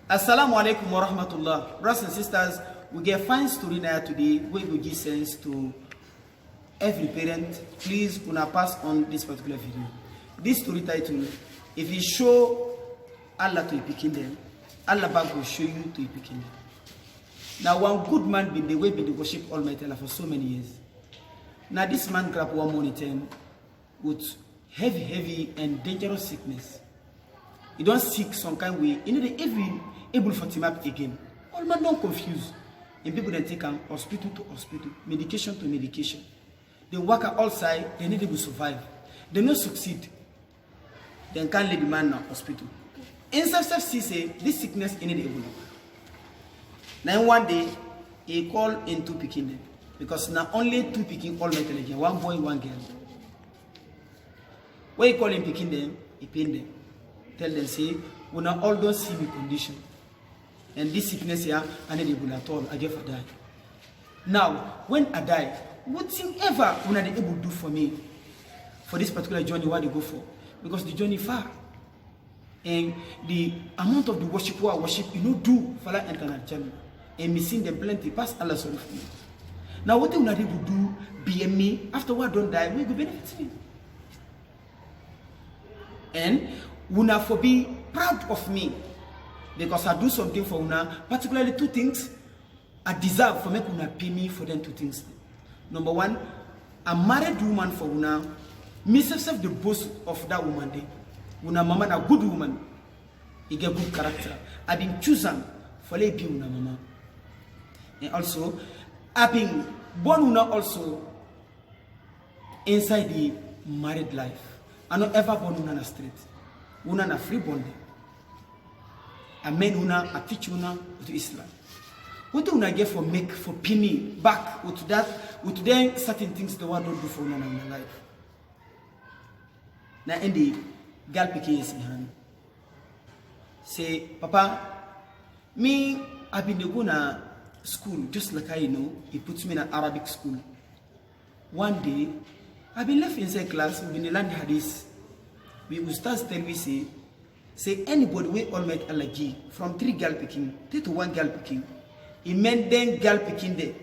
Assalamu alaikum wa rahmatullah. Brothers and sisters, we get fine story now today. We will give sense to every parent. Please gonna pass on this particular video. This story title, if you show Allah to picking them, Allah back will show you to picking them. Now one good man been the way be the worship Almighty Allah for so many years. Now this man grabbed one morning time with heavy and dangerous sickness. He don't sick some kind way. You know they even able for him up again. All man don't confuse. And people then take him hospital to hospital, medication to medication. They work outside, they need to survive. They don't succeed. Then can't let the man now hospital. Instead of say this sickness in the able. Now one day he called in two picking them. Because now only two picking all metal again, one boy, one girl. When he call him picking them, he pain them. Tell them, say, we now all don't see me condition. And this sickness here, I need able at all. I get for die. Now, when I die, whatever when I able to do for me, for this particular journey, what they go for? Because the journey far. And the amount of the worship who I worship, you know, do for that internet channel. And me seeing them plenty, pass Allah sorry for me. Now, what they will not able to do, be me, after what don't die, we will benefit me. And Una for be proud of me because I do something for Una, particularly two things I deserve for make Una pay me for them two things. Number one, a married woman for Una, myself the boss of that woman day. Una mama a good woman, he get good character. I've been chosen for let be Una mama. And also, I've been born Una also inside the married life. I not ever born Una on the street. Una na free born. I mean Una, I teach Una to Islam. What do Una get for make for pay me back with that with then certain things the one don't do for Una in my life. Now in the girl picking is in hand. Say, Papa, me I've been going to school just like I know. He puts me in an Arabic school. One day, I've been left inside class. We've been learning hadith. We will start tell me say anybody we all met Allah give from 3 girl picking, 3 to 1 girl picking. He meant then girl picking there.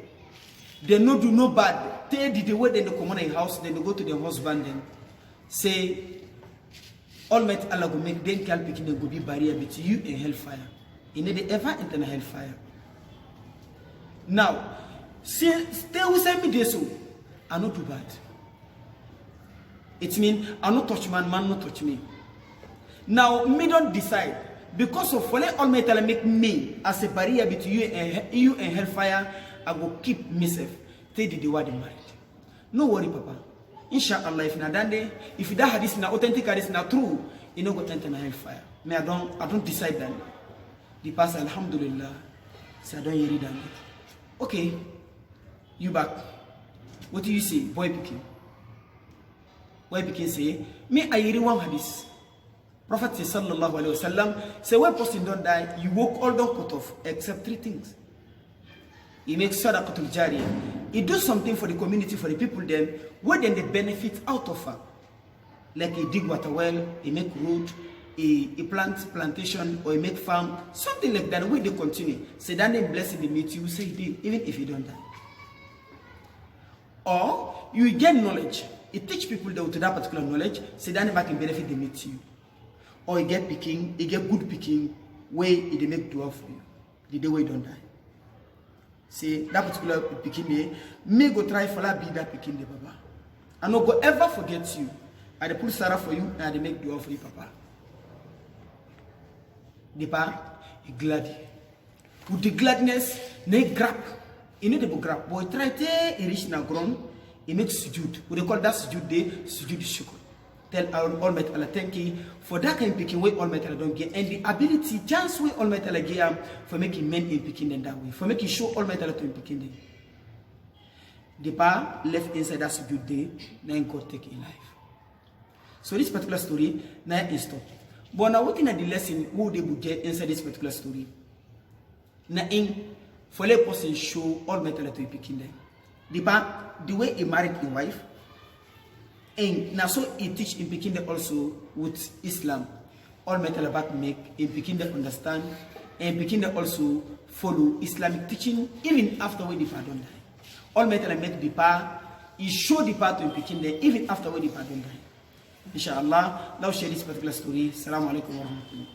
They no do no bad. They did the way then they come on a house, then they go to their husband then say all met Allah go make then girl picking then go be barrier between you and hellfire. You need ever enter the hellfire. Now, since they will send me this so I not too bad. It means I not touch man not touch me. Now me don't decide because of what Almighty make me as a barrier between you and hellfire. I will keep myself till the word married. No worry, Papa. Inshallah, if not done there, if that hadith na authentic hadith na true, you know go enter the hellfire. Me I don't decide that. The pastor, Alhamdulillah, say I don't hear that. Okay, you back. What do you say, boy picking? Why became say, me I hear one hadith. Prophet sallallahu alaihi wasallam say when person don't die, you walk all down cut off except 3 things. He makes sadaqatul jariyah. He do something for the community, for the people then, where then they benefit out of her. Like he dig water well, he make road, he plant plantation, or he make farm, something like that, where they continue. Say that name blessing they meet you, say he even if you don't die. Or you get knowledge. It teach people that to that particular knowledge, so that never can benefit they meet you. Or you get picking, you get good picking, where they make dua for you. The day where you don't die. See, that particular picking day, me go try for that be that picking day, Papa. I no go ever forget you. I they put Sarah for you and I make dua for you, Papa. The pa, he glad. With the gladness, they grab. You know they go grab. Boy, try to reach na ground. He makes sujood. We call that sujood day, sujood shukr. Tell Almighty Allah thank you for that kind of picking way Almighty Allah don't get. And the ability, chance way Almighty Allah give for making men in picking them that way. For making sure Almighty Allah to in picking them. The pa left inside that sujood day, then God take in life. So this particular story, now is stopped. But now what in the lesson who they will get inside this particular story? Now in for let person show Almighty Allah to in picking them. The way he married his wife, and now so he teach in Pekin also with Islam. All metal back make in Pekin understand and pikin dey also follow Islamic teaching even after when the pa don die. All met and met the pa, he show the pa to pikin there even after when the pa don die. Inshallah, now share this particular story. Assalamu alaikum wa rahmatullah.